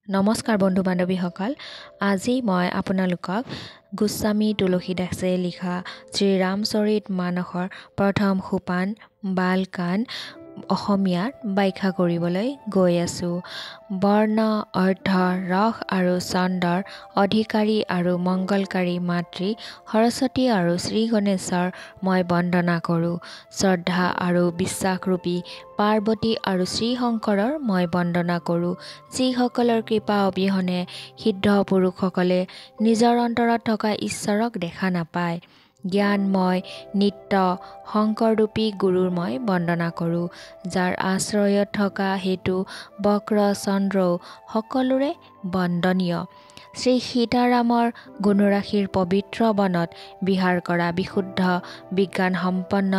নমস্কাৰ বন্ধু বান্ধৱীসকল, আজি মই আপোনালোকক গোস্বামী তুলসীদাসে লিখা শ্ৰীৰামচৰিত মানসৰ প্ৰথম সোপান বালকান অসমীয়াত ব্যাখ্যা কৰিবলৈ গৈ আছোঁ। বৰ্ণ, অৰ্থ, ৰস আৰু ছন্দৰ অধিকাৰী আৰু মংগলকাৰী মাতৃ সৰস্বতী আৰু শ্ৰী গণেশৰ মই বন্দনা কৰোঁ। শ্ৰদ্ধা আৰু বিশ্বাসৰূপী পাৰ্বতী আৰু শ্ৰীশংকৰৰ মই বন্দনা কৰোঁ, যিসকলৰ কৃপা অবিহনে সিদ্ধ পুৰুষসকলে নিজৰ অন্তৰত থকা ঈশ্বৰক দেখা নাপায়। জ্ঞানময় নিত্য শংকৰৰূপী গুৰুৰ মই বন্দনা কৰোঁ, যাৰ আশ্ৰয়ত থকা হেতু বক্ৰ চন্দ্ৰও সকলোৰে বন্দনীয়। শ্ৰী সীতাৰামৰ গুণৰাশিৰ পবিত্ৰ বনত বিহাৰ কৰা বিশুদ্ধ বিজ্ঞানসম্পন্ন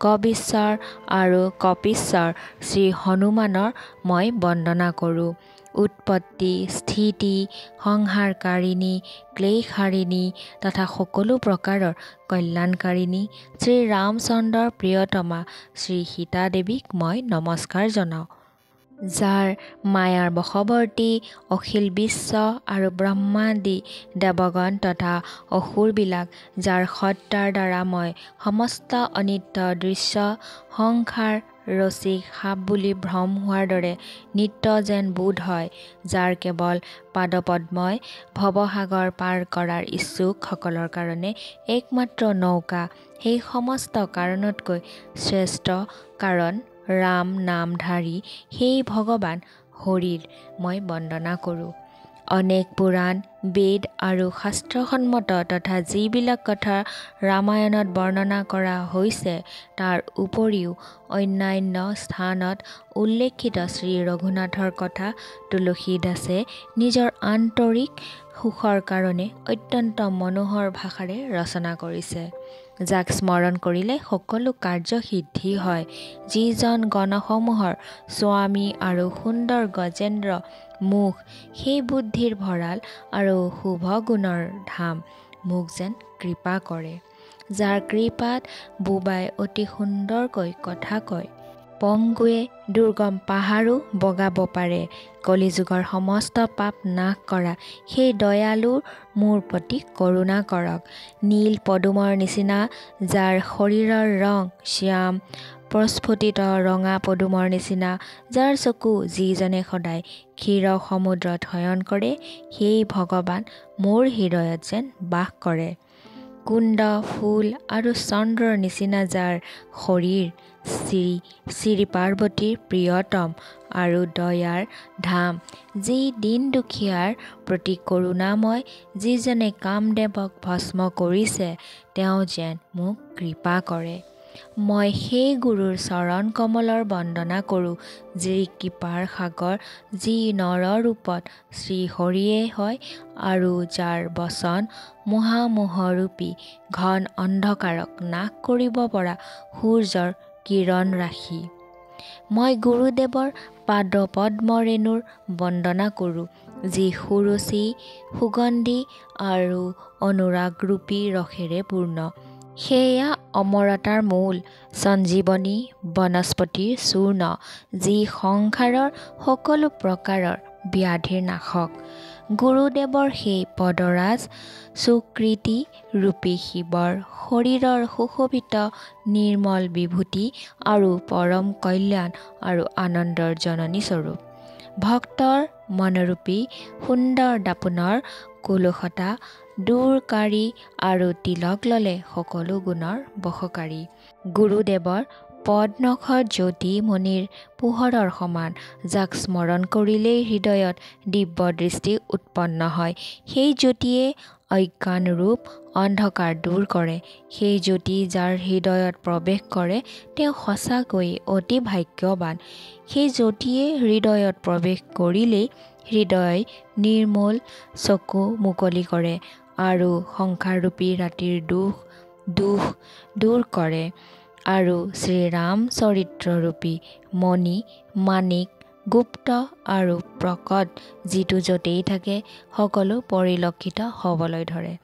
কবিশ্বৰ আৰু কপীশ্বৰ শ্ৰী হনুমানৰ মই বন্দনা কৰোঁ। উৎপত্তি, স্থিতি, সংহাৰকাৰিণী, ক্লেশহাৰিণী তথা সকলো প্ৰকাৰৰ কল্যাণকাৰিণী শ্ৰী ৰামচন্দ্ৰৰ প্ৰিয়তমা শ্ৰী সীতা দেৱীক মই নমস্কাৰ জনাওঁ। যাৰ মায়াৰ বশৱৰ্তী অখিল বিশ্ব আৰু ব্ৰহ্মাদি দেৱগণ তথা অসুৰবিলাক, যাৰ সত্তাৰ দ্বাৰা মই সমস্ত অনিত্য দৃশ্য সংসাৰ ৰচিক সাপ বুলি ভ্ৰম হোৱাৰ দৰে নিত্য যেন বোধ হয়, যাৰ কেৱল পাদপদ্মই ভৱসাগৰ পাৰ কৰাৰ ইচ্ছুকসকলৰ কাৰণে একমাত্ৰ নৌকা, সেই সমস্ত কাৰণতকৈ শ্ৰেষ্ঠ কাৰণ ৰাম নামধাৰী সেই ভগৱান হৰিৰ মই বন্দনা কৰোঁ। অনেক পুৰাণ, বেদ আৰু শাস্ত্ৰসন্মত তথা যিবিলাক কথা ৰামায়ণত বৰ্ণনা কৰা হৈছে, তাৰ উপৰিও অন্যান্য স্থানত উল্লেখিত শ্ৰী ৰঘুনাথৰ কথা তুলসীদাসে নিজৰ আন্তৰিক সুখৰ কাৰণে অত্যন্ত মনোহৰ ভাষাৰে ৰচনা কৰিছে, যাক স্মৰণ কৰিলে সকলো কাৰ্য সিদ্ধি হয়। যিজন গণসমূহৰ স্বামী আৰু সুন্দৰ গজেন্দ্ৰ মুখ, সেই বুদ্ধিৰ ভঁৰাল আৰু শুভ গুণৰ ধাম, মোক যেন কৃপা কৰে। যাৰ কৃপাত বোবাই অতি সুন্দৰকৈ কথা কয়, পংগুৱে দুৰ্গম পাহাৰো বগাব পাৰে। কলিযুগৰ সমস্ত পাপ নাশ কৰা সেই দয়ালুৰ মোৰ প্ৰতি কৰোণা কৰক। নীল পদুমৰ নিচিনা যাৰ শৰীৰৰ ৰং শ্যাম, প্ৰস্ফুটিত ৰঙা পদুমৰ নিচিনা যাৰ চকু, যিজনে সদায় ক্ষীৰ সমুদ্ৰত শয়ন কৰে, সেই ভগৱান মোৰ হৃদয়ত যেন বাস কৰে। কুণ্ড, ফুল আৰু চন্দ্ৰৰ নিচিনা যাৰ শৰীৰ, শ্ৰী পাৰ্বতীৰ প্ৰিয়তম আৰু দয়াৰ ধাম, যি দীন দুখীয়াৰ প্ৰতি কৰোণাময়, যিজনে কামদেৱক ভস্ম কৰিছে, তেওঁ যেন মোক কৃপা কৰে। মই সেই গুৰুৰ চৰণ কমলৰ বন্দনা কৰোঁ, যি কৃপাৰ সাগৰ, যি নৰ ৰূপত শ্ৰী হৰিয়ে হয় আৰু যাৰ বচন মহামোহৰূপী ঘন অন্ধকাৰক নাশ কৰিব পৰা সূৰ্যৰ কিৰণ ৰাশি। মই গুৰুদেৱৰ পাদপদ্মৰেণুৰ বন্দনা কৰোঁ, যি সুৰুচি, সুগন্ধি আৰু অনুৰাগৰূপী ৰসেৰে পূৰ্ণ। সেয়া অমৰতাৰ মূল, সঞ্জীৱনী বনস্পতিৰ চূৰ্ণ, যি সংসাৰৰ সকলো প্ৰকাৰৰ ব্যাধিৰ নাশক। গুৰুদেৱৰ সেই পদৰাজ সুকৃতি ৰূপী শিৱৰ শৰীৰৰ সুশোভিত নিৰ্মল বিভূতি আৰু পৰম কল্যাণ আৰু আনন্দৰ জননী স্বৰূপ। ভক্তৰ মনৰূপী সুন্দৰ দাপোনৰ কলুষতা দূৰকাৰী আৰু তিলক ললে সকলো গুণৰ বশকাৰী। গুৰুদেৱৰ পদনখত জ্যোতি মণিৰ পোহৰৰ সমান, যাক স্মৰণ কৰিলেই হৃদয়ত দিব্য দৃষ্টি উৎপন্ন হয়। সেই জ্যোতিয়ে অজ্ঞান ৰূপ অন্ধকাৰ দূৰ কৰে। সেই জ্যোতি যাৰ হৃদয়ত প্ৰৱেশ কৰে, তেওঁ সঁচাকৈয়ে অতি ভাগ্যৱান। সেই জ্যোতিয়ে হৃদয়ত প্ৰৱেশ কৰিলেই হৃদয় নিৰ্মল চকু মুকলি কৰে আৰু সংসাৰৰূপী ৰাতিৰ দুখ দূৰ কৰে আৰু শ্ৰীৰাম চৰিত্ৰৰূপী মণি মাণিক গুপ্ত আৰু প্ৰকট যিটো য'তেই থাকে সকলো পৰিলক্ষিত হ'বলৈ ধৰে।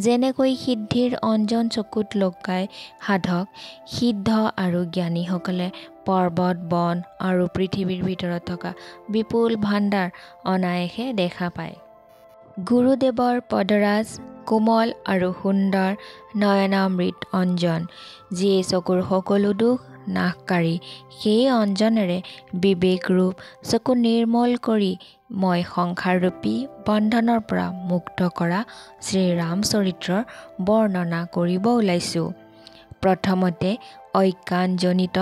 যেনেকৈ সিদ্ধিৰ অঞ্জন চকুত লগাই সাধক সিদ্ধ আৰু জ্ঞানীসকলে পৰ্বত বন আৰু পৃথিৱীৰ ভিতৰত থকা বিপুল ভাণ্ডাৰ অনায়াসে দেখা পায়। গুৰুদেৱৰ পদৰাজ কোমল আৰু সুন্দৰ নয়নামৃত অঞ্জন, যিয়ে চকুৰ সকলো দুখ নাশকাৰী। সেই অঞ্জনেৰে বিবেক ৰূপ চকু নিৰ্মল কৰি মই সংসাৰৰূপী বন্ধনৰ পৰা মুক্ত কৰা শ্ৰীৰামচৰিত্ৰৰ বৰ্ণনা কৰিব ওলাইছোঁ। প্ৰথমতে অজ্ঞানজনিত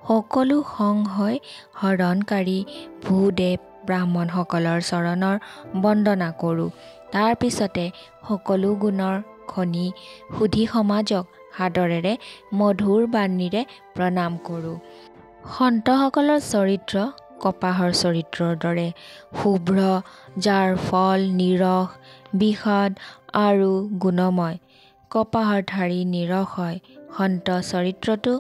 সকলো সংশয় হৰণকাৰী ভূদেৱ ব্ৰাহ্মণসকলৰ চৰণৰ বন্দনা কৰোঁ। তাৰ পিছতে সকলো গুণৰ খনি সুধী সমাজক সাদৰেৰে মধুৰ বাণীৰে প্ৰণাম কৰোঁ। সন্তসকলৰ চৰিত্ৰ কপাহৰ চৰিত্ৰৰ দৰে শুভ্ৰ, যাৰ ফল নিৰস, বিশদ আৰু গুণময়। কপাহৰ ঠাৰি নিৰস হয়, সন্ত চৰিত্ৰতো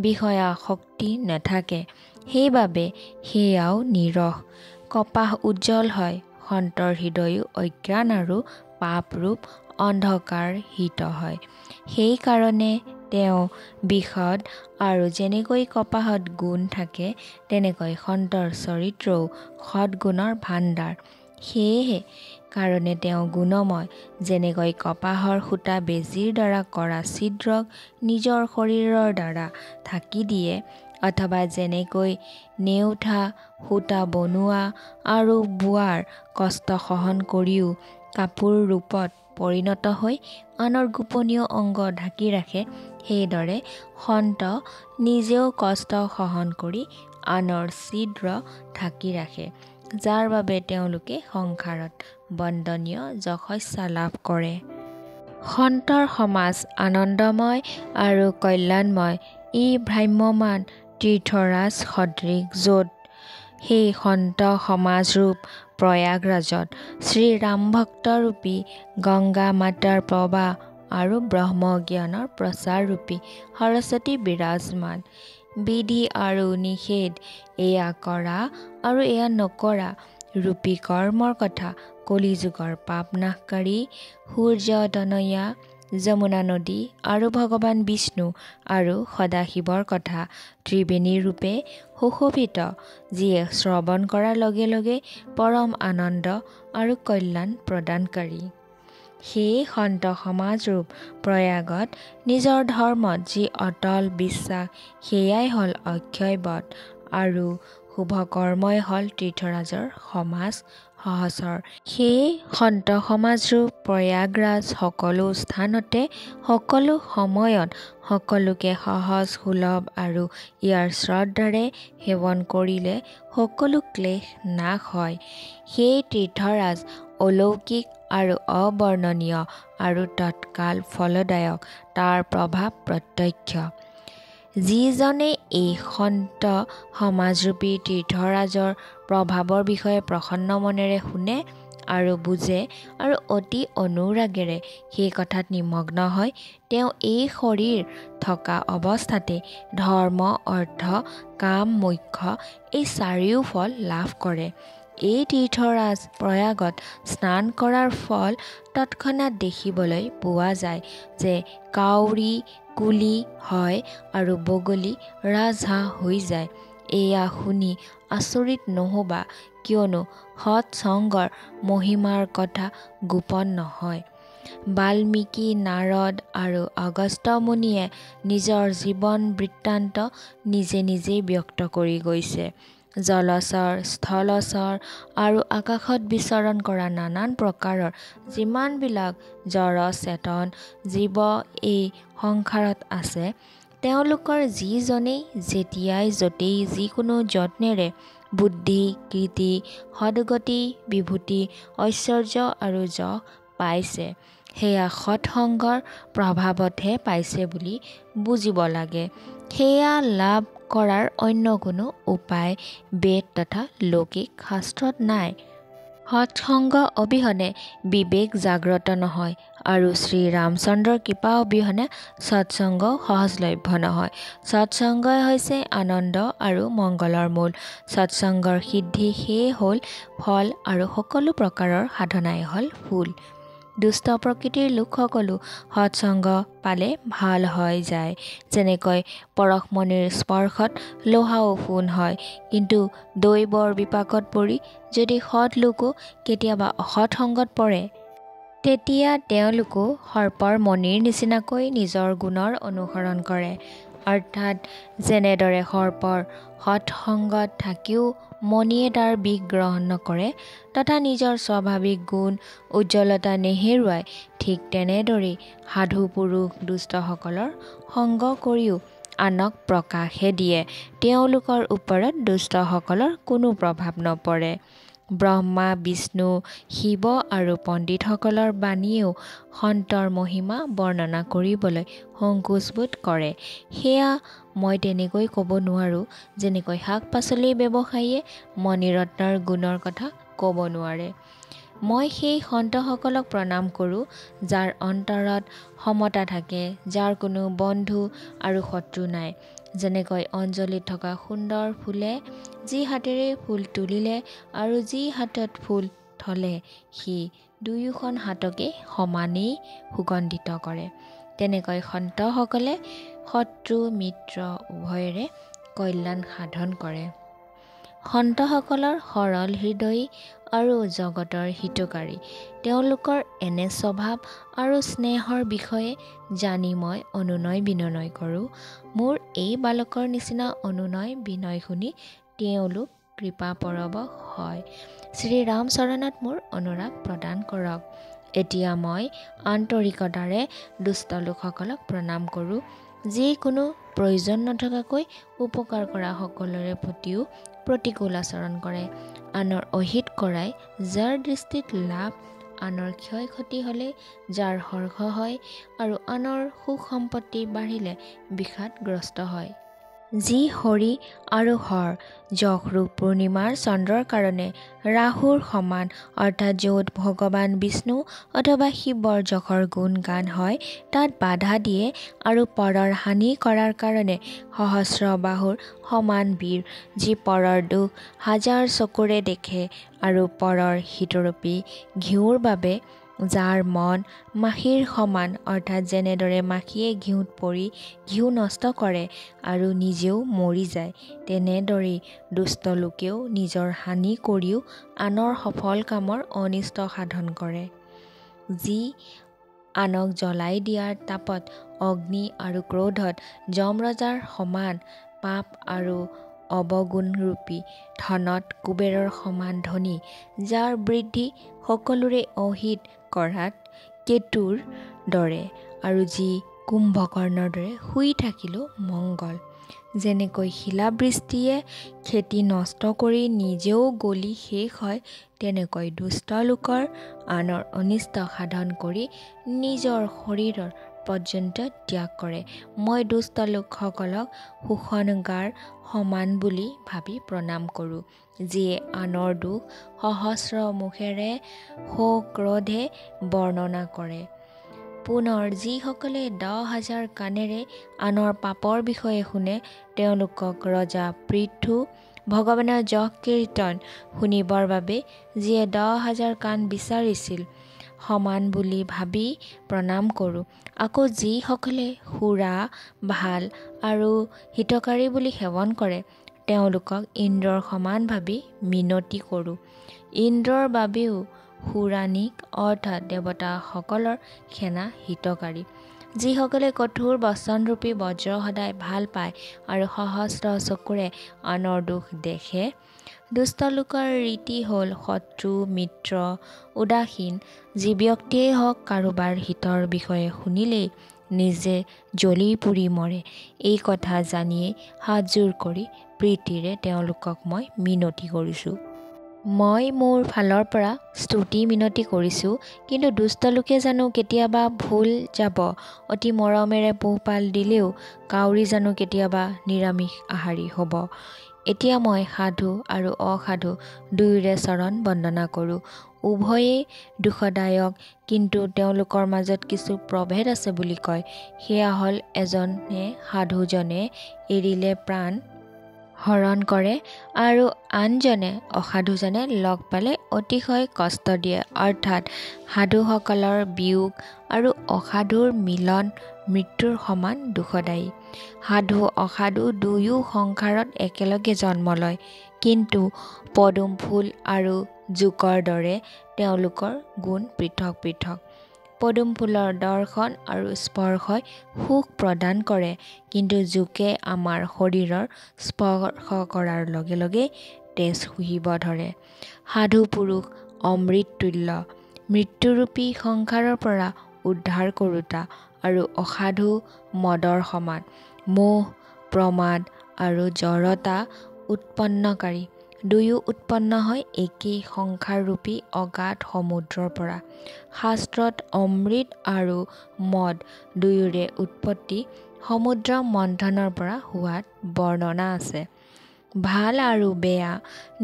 বিষয়াসক্তি নাথাকে, সেইবাবে সেয়াও নিৰস। কপাহ উজ্জ্বল হয়, সন্তৰ হৃদয়ো অজ্ঞান আৰু পাপৰূপ অন্ধকাৰ হিত হয়। সেইকাৰণে তেওঁ বিশদ। আৰু যেনেকৈ কপাহত গুণ থাকে তেনেকৈ সন্তৰ চৰিত্ৰও সদ্গুণৰ ভাণ্ডাৰ। সেয়েহে কাৰণে তেওঁ গুণময়। যেনেকৈ কপাহৰ সূতা বেজীৰ দ্বাৰা কৰা ছিদ্ৰক নিজৰ শৰীৰৰ দ্বাৰা ঢাকি দিয়ে, অথবা যেনেকৈ নেওঠা সূতা বনোৱা আৰু বোৱাৰ কষ্ট সহন কৰিও কাপোৰ ৰূপত পৰিণত হৈ আনৰ গোপনীয় অংগ ঢাকি ৰাখে, সেইদৰে সন্ত নিজেও কষ্ট সহন কৰি আনৰ ছিদ্ৰ ঢাকি ৰাখে, যাৰ বাবে তেওঁলোকে সংসাৰত বন্দনীয় যশস্যা লাভ কৰে। সন্তৰ সমাজ আনন্দময় আৰু কল্যাণময়। ই ভ্ৰাম্যমান তীৰ্থৰাজ সদৃশ, য'ত সেই সন্ত সমাজৰূপ প্ৰয়াগৰাজত শ্ৰীৰামভক্তৰূপী গংগা মাতাৰ প্ৰবাহ আৰু ব্ৰহ্মজ্ঞানৰ প্ৰচাৰৰূপী সৰস্বতী বিৰাজমান। বিধি আৰু নিষেধ, এয়া কৰা আৰু এয়া নকৰা ৰূপী কৰ্মৰ কথা কলিযুগৰ পাপ নাশকাৰী সূৰ্যতনয়া, যমুনা নদী আৰু ভগৱান বিষ্ণু আৰু সদাশিৱৰ কথা ত্ৰিবেণী ৰূপে সুশোভিত, যিয়ে শ্ৰৱণ কৰাৰ লগে লগে পৰম আনন্দ আৰু কল্যাণ প্ৰদানকাৰী। সেই সন্ত সমাজৰূপ প্ৰয়াগত নিজৰ ধৰ্মত যি অটল বিশ্বাস, সেয়াই হ'ল অক্ষয়বট আৰু শুভকৰ্মই হ'ল তীৰ্থৰাজৰ সমাজ সহচৰ। সেয়ে সন্ত সমাজৰূপ প্ৰয়াগৰাজ সকলো স্থানতে সকলো সময়ত সকলোকে সহজ সুলভ আৰু ইয়াৰ শ্ৰদ্ধাৰে সেৱন কৰিলে সকলো ক্লেশ নাশ হয়। সেই তীৰ্থৰাজ অলৌকিক আৰু অবৰ্ণনীয় আৰু তৎকাল ফলদায়ক, তাৰ প্ৰভাৱ প্ৰত্যক্ষ। যিজনে এই সন্ত সমাজৰূপী তীৰ্থৰাজৰ প্ৰভাৱৰ বিষয়ে প্ৰসন্ন মনেৰে শুনে আৰু বুজে আৰু অতি অনুৰাগেৰে সেই কথাত নিমগ্ন হয়, তেওঁ এই শৰীৰ থকা অৱস্থাতে ধৰ্ম অৰ্থ কাম মোক্ষ এই চাৰিও ফল লাভ কৰে। এই তীৰ্থৰাজ প্ৰয়াগত স্নান কৰাৰ ফল তৎক্ষণাৎ দেখিবলৈ পোৱা যায় যে কাউৰী কুলি হয় আৰু বগলী ৰাজহাঁহ হৈ যায়। এয়া শুনি আচৰিত নহবা, কিয়নো সৎসংগৰ মহিমাৰ কথা গোপন নহয়। বাল্মীকি, নাৰদ আৰু অগস্ত্য মুনিয়ে নিজৰ জীৱন বৃত্তান্ত নিজে নিজেই ব্যক্ত কৰি গৈছে। জলচৰ, স্থলচৰ আৰু আকাশত বিচৰণ কৰা নানান প্ৰকাৰৰ যিমানবিলাক জড় চেতন জীৱ এই সংসাৰত আছে, তেওঁলোকৰ যিজনেই যেতিয়াই য'তেই যিকোনো যত্নেৰে বুদ্ধি কীৰ্তি সদ্গতি বিভূতি ঐশ্বৰ্য আৰু যশ পাইছে, সেয়া সৎসংগৰ প্ৰভাৱতহে পাইছে বুলি বুজিব লাগে। সেয়া লাভ কৰাৰ অন্য কোনো উপায় বেদ তথা লৌকিক শাস্ত্ৰত নাই। সৎসংগ অবিহনে বিবেক জাগ্ৰত নহয় আৰু শ্ৰী ৰামচন্দ্ৰৰ কৃপা অবিহনে সৎসংগ সহজলভ্য নহয়। সৎসংগই হৈছে আনন্দ আৰু মংগলৰ মূল। সৎসংগৰ সিদ্ধি সেয়ে হ'ল ফল আৰু সকলো প্ৰকাৰৰ সাধনাই হ'ল ফুল। দুষ্ট প্ৰকৃতিৰ লোকসকলো সৎসংগ পালে ভাল হৈ যায়। যেনেকৈ পৰশমণিৰ স্পৰ্শত লোহাও সোণ হয়, কিন্তু দৈৱৰ বিপাকত পৰি যদি সৎ লোকো কেতিয়াবা অসৎ সংগত পৰে, তেতিয়া তেওঁলোকো সৰ্পৰ মণিৰ নিচিনাকৈ নিজৰ গুণৰ অনুসৰণ কৰে। অৰ্থাৎ যেনেদৰে সৰ্পৰ সৎসংগত থাকিও মণিয়ে তাৰ বিষ গ্ৰহণ নকৰে তথা নিজৰ স্বাভাৱিক গুণ উজ্জ্বলতা নেহেৰুৱাই, ঠিক তেনেদৰেই সাধু পুৰুষ দুষ্টসকলৰ সংগ কৰিও আনক প্ৰকাশহে দিয়ে। তেওঁলোকৰ ওপৰত দুষ্টসকলৰ কোনো প্ৰভাৱ নপৰে। ব্ৰহ্মা বিষ্ণু শিৱ আৰু পণ্ডিতসকলৰ বাণীয়েও সন্তৰ মহিমা বৰ্ণনা কৰিবলৈ সংকোচবোধ কৰে। সেয়া মই তেনেকৈ ক'ব নোৱাৰোঁ, যেনেকৈ শাক পাচলিৰ ব্যৱসায়ীয়ে মণিৰত্নৰ গুণৰ কথা ক'ব নোৱাৰে। মই সেই সন্তসকলক প্ৰণাম কৰোঁ, যাৰ অন্তৰত সমতা থাকে, যাৰ কোনো বন্ধু আৰু শত্ৰু নাই। যেনেকৈ অঞ্জলিত থকা সুন্দৰ ফুলে যি হাতেৰে ফুল তুলিলে আৰু যি হাতত ফুল থলে সি দুয়োখন হাতকে সমানেই সুগন্ধিত কৰে, তেনেকৈ সন্তসকলে শত্ৰু মিত্ৰ উভয়ৰে কল্যাণ সাধন কৰে। সন্তসকলৰ সৰল হৃদয়ী আৰু জগতৰ হিতকাৰী। তেওঁলোকৰ এনে স্বভাৱ আৰু স্নেহৰ বিষয়ে জানি মই অনুনয় বিনয় কৰোঁ। মোৰ এই বালকৰ নিচিনা অনুনয় বিনয় শুনি তেওঁলোক কৃপাপৰৱশ হয়। শ্ৰীৰাম চৰণত মোৰ অনুৰাগ প্ৰদান কৰক। এতিয়া মই আন্তৰিকতাৰে দুষ্ট লোকসকলক প্ৰণাম কৰোঁ। যিকোনো প্ৰয়োজন নথকাকৈ উপকাৰ কৰা সকলোৰে প্ৰতিও প্ৰতিকূল আচৰণ কৰে, আনৰ অহিত কৰাই যাৰ দৃষ্টিত লাভ, আনৰ ক্ষয় ক্ষতি হ'লে যাৰ হৰ্ষ হয় আৰু আনৰ সুখ সম্পত্তি বাঢ়িলে বিষাদগ্ৰস্ত হয়। যি হৰি আৰু হৰ যশৰূপ পূৰ্ণিমাৰ চন্দ্ৰৰ কাৰণে ৰাহুৰ সমান, অৰ্থাৎ য'ত ভগৱান বিষ্ণু অথবা শিৱৰ যশৰ গুণ গান হয় তাত বাধা দিয়ে, আৰু পৰৰ হানি কৰাৰ কাৰণে সহস্ৰ বাহুৰ সমান বীৰ, যি পৰৰ দুখ হাজাৰ চকুৰে দেখে আৰু পৰৰ হিতৰূপী ঘিউৰ বাবে যাৰ মন মাখিৰ সমান, অৰ্থাৎ যেনেদৰে মাখিয়ে ঘিউত পৰি ঘিউ নষ্ট কৰে আৰু নিজেও মৰি যায়, তেনেদৰেই দুষ্ট লোকেও নিজৰ হানি কৰিও আনৰ সফল কামৰ অনিষ্ট সাধন কৰে। যি আনক জ্বলাই দিয়াৰ তাপত অগ্নি আৰু ক্ৰোধত যমৰজাৰ সমান, পাপ আৰু অৱগুণৰূপী ধনত কুবেৰৰ সমান ধনী, যাৰ বৃদ্ধি সকলোৰে অহিত কৰাত কেতুৰ দৰে, আৰু যি কুম্ভকৰ্ণৰ দৰে শুই থাকিলেও মংগল। যেনেকৈ শিলাবৃষ্টিয়ে খেতি নষ্ট কৰি নিজেও গলি শেষ হয়, তেনেকৈ দুষ্ট লোকৰ আনৰ অনিষ্ট সাধন কৰি নিজৰ শৰীৰৰ পৰ্যন্ত ত্যাগ কৰে। মই দুষ্ট লোকসকলক শোষণগাৰ সমান বুলি ভাবি প্ৰণাম কৰোঁ, যিয়ে আনৰ দুখ সহস্ৰ মুখেৰে ক্ৰোধে বৰ্ণনা কৰে। পুনৰ যিসকলে 10,000 কাণেৰে আনৰ পাপৰ বিষয়ে শুনে, তেওঁলোকক ৰজা পৃথু ভগৱানৰ যশ কীৰ্তন শুনিবৰ বাবে যিয়ে 10,000 কাণ বিচাৰিছিল সমান বুলি ভাবি প্ৰণাম কৰোঁ। আকৌ যিসকলে সুৰা ভাল আৰু হিতকাৰী বুলি সেৱন কৰে, তেওঁলোকক ইন্দ্ৰৰ সমান ভাবি মিনতি কৰোঁ। ইন্দ্ৰৰ বাবেও সুৰাণিক অৰ্থাৎ দেৱতাসকলৰ সেনা হিতকাৰী। যিসকলে কঠোৰ বচনৰূপী বজ্ৰ সদায় ভাল পায় আৰু সহস্ৰ চকুৰে আনৰ দুখ দেখে। দুষ্ট লোকৰ ৰীতি হ'ল শত্ৰু মিত্ৰ উদাসীন। যি ব্যক্তিয়েই হওক কাৰোবাৰ হিতৰ বিষয়ে শুনিলেই নিজে জ্বলি পুৰি মৰে। এই কথা জানিয়েই হাতযোৰ কৰি প্ৰীতিৰে তেওঁলোকক মই মিনতি কৰিছোঁ। মই মোৰ ফালৰ পৰা স্তুতি মিনতি কৰিছোঁ, কিন্তু দুষ্ট লোকে জানো কেতিয়াবা ভুল যাব। অতি মৰমেৰে পোহপাল দিলেও কাউৰী জানো কেতিয়াবা নিৰামিষ আহাৰী হ'ব। এতিয়া মই সাধু আৰু অসাধু দুয়োৰে চৰণ বন্দনা কৰোঁ। উভয়েই দুখদায়ক, কিন্তু তেওঁলোকৰ মাজত কিছু প্ৰভেদ আছে বুলি কয়। সেয়া হ'ল, এজনে সাধুজনে এৰিলে প্ৰাণ হৰণ কৰে আৰু আনজনে অসাধুজনে লগ পালে অতিশয় কষ্ট দিয়ে। অৰ্থাৎ সাধুসকলৰ বিয়োগ আৰু অসাধুৰ মিলন মৃত্যুৰ সমান দুখদায়ী। সাধু অসাধু দুয়ো সংসাৰত একেলগে জন্ম লয়, কিন্তু পদুম ফুল আৰু জোকৰ দৰে তেওঁলোকৰ গুণ পৃথক পৃথক। পদুম ফুলৰ দৰ্শন আৰু স্পৰ্শই সুখ প্ৰদান কৰে, কিন্তু জোকে আমাৰ শৰীৰৰ স্পৰ্শ কৰাৰ লগে লগে তেজ শুহিব ধৰে। সাধু পুৰুষ অমৃত তুল্য, মৃত্যুৰূপী সংসাৰৰ পৰা উদ্ধাৰ কৰোঁতা, আৰু অসাধু মদৰ সমান, মোহ প্ৰমাদ আৰু জড়তা উৎপন্নকাৰী। দুয়ো উৎপন্ন হয় একেই সংসাৰৰূপী অগাধ সমুদ্ৰৰ পৰা। শাস্ত্ৰত অমৃত আৰু মদ দুয়োৰে উৎপত্তি সমুদ্ৰ মন্থনৰ পৰা হোৱাত বৰ্ণনা আছে। ভাল আৰু বেয়া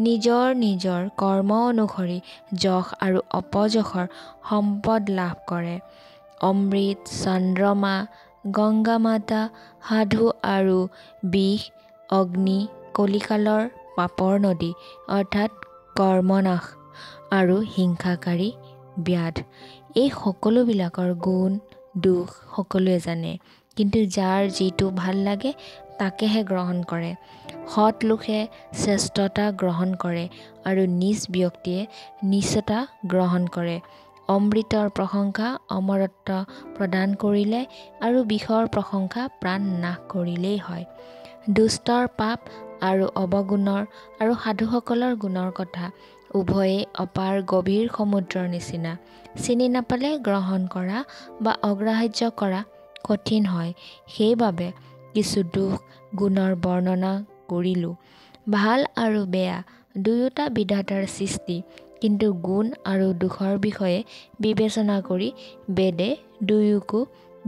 নিজৰ নিজৰ কৰ্ম অনুসৰি যশ আৰু অপযশৰ সম্পদ লাভ কৰে। অমৃত, চন্দ্ৰমা, গংগা মাতা, সাধু আৰু বিষ, অগ্নি, কলিকালৰ পাপৰ নদী অৰ্থাৎ কৰ্মনাশ আৰু হিংসাকাৰী ব্যাধ, এই সকলোবিলাকৰ গুণ দোষ সকলোৱে জানে, কিন্তু যাৰ যিটো ভাল লাগে তাকেহে গ্ৰহণ কৰে। সৎ লোকে শ্ৰেষ্ঠতা গ্ৰহণ কৰে আৰু নিজ ব্যক্তিয়ে নীচতা গ্ৰহণ কৰে। অমৃতৰ প্ৰশংসা অমৰত্ব প্ৰদান কৰিলে আৰু বিষৰ প্ৰশংসা প্ৰাণ নাশ কৰিলেই হয়। দুষ্টৰ পাপ আৰু অৱগুণৰ আৰু সাধুসকলৰ গুণৰ কথা উভয়েই অপাৰ গভীৰ সমুদ্ৰৰ নিচিনা। চিনি নাপালে গ্ৰহণ কৰা বা অগ্ৰাহ্য কৰা কঠিন হয়। সেইবাবে কিছু দোষ গুণৰ বৰ্ণনা কৰিলোঁ। ভাল আৰু বেয়া দুয়োটা বিধাতাৰ সৃষ্টি, কিন্তু গুণ আৰু দোষৰ বিষয়ে বিবেচনা কৰি বেদে দুয়োকো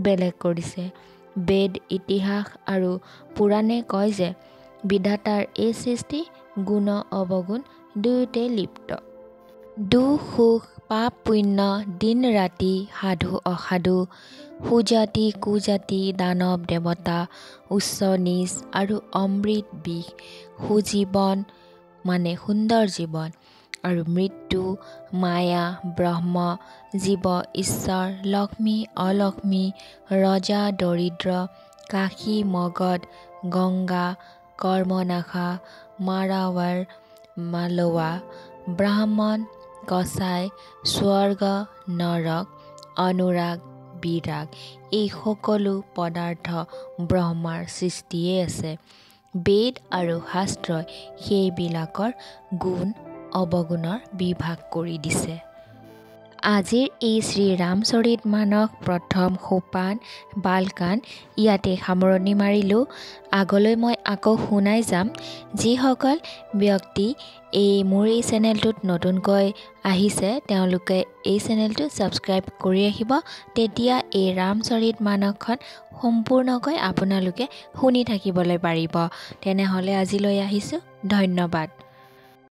বেলেগ কৰিছে। বেদ, ইতিহাস আৰু পুৰাণে কয় যে বিধাতাৰ এই সৃষ্টি গুণ অৱগুণ দুয়োতে লিপ্ত। দুখ সুখ, পাপ পুণ্য, দিন ৰাতি, সাধু অসাধু, সুজাতি কুজাতি, দানৱ দেৱতা, উচ্চ নীচ আৰু অমৃত বিষ, সুজীৱন মানে সুন্দৰ জীৱন, আৰু মৃত্যু, মায়া, ব্ৰহ্ম, জীৱ ঈশ্বৰ, লক্ষ্মী অলক্ষ্মী, ৰজা দৰিদ্ৰ, কাশী মগধ, গংগা কৰ্মনাশা, মাৰাৱাৰ মালৱা, ব্ৰাহ্মণ কচাই, স্বৰ্গ নৰক, অনুৰাগ বিৰাগ, এই সকলো পদাৰ্থ ব্ৰহ্মাৰ সৃষ্টিয়েই আছে। বেদ আৰু শাস্ত্ৰই সেইবিলাকৰ গুণ অৱগুণৰ বিভাগ কৰি দিছে। আজিৰ এই শ্ৰীৰামচৰিত মানস প্ৰথম সোপান বালকান ইয়াতে সামৰণি মাৰিলোঁ। আগলৈ মই আকৌ শুনাই যাম। যিসকল ব্যক্তি মোৰ এই চেনেলটোত নতুনকৈ আহিছে তেওঁলোকে এই চেনেলটো ছাবস্ক্ৰাইব কৰি ৰাখিব, তেতিয়া এই ৰামচৰিত মানসখন সম্পূৰ্ণকৈ আপোনালোকে শুনি থাকিবলৈ পাৰিব। তেনেহ'লে আজিলৈ আহিছোঁ, ধন্যবাদ।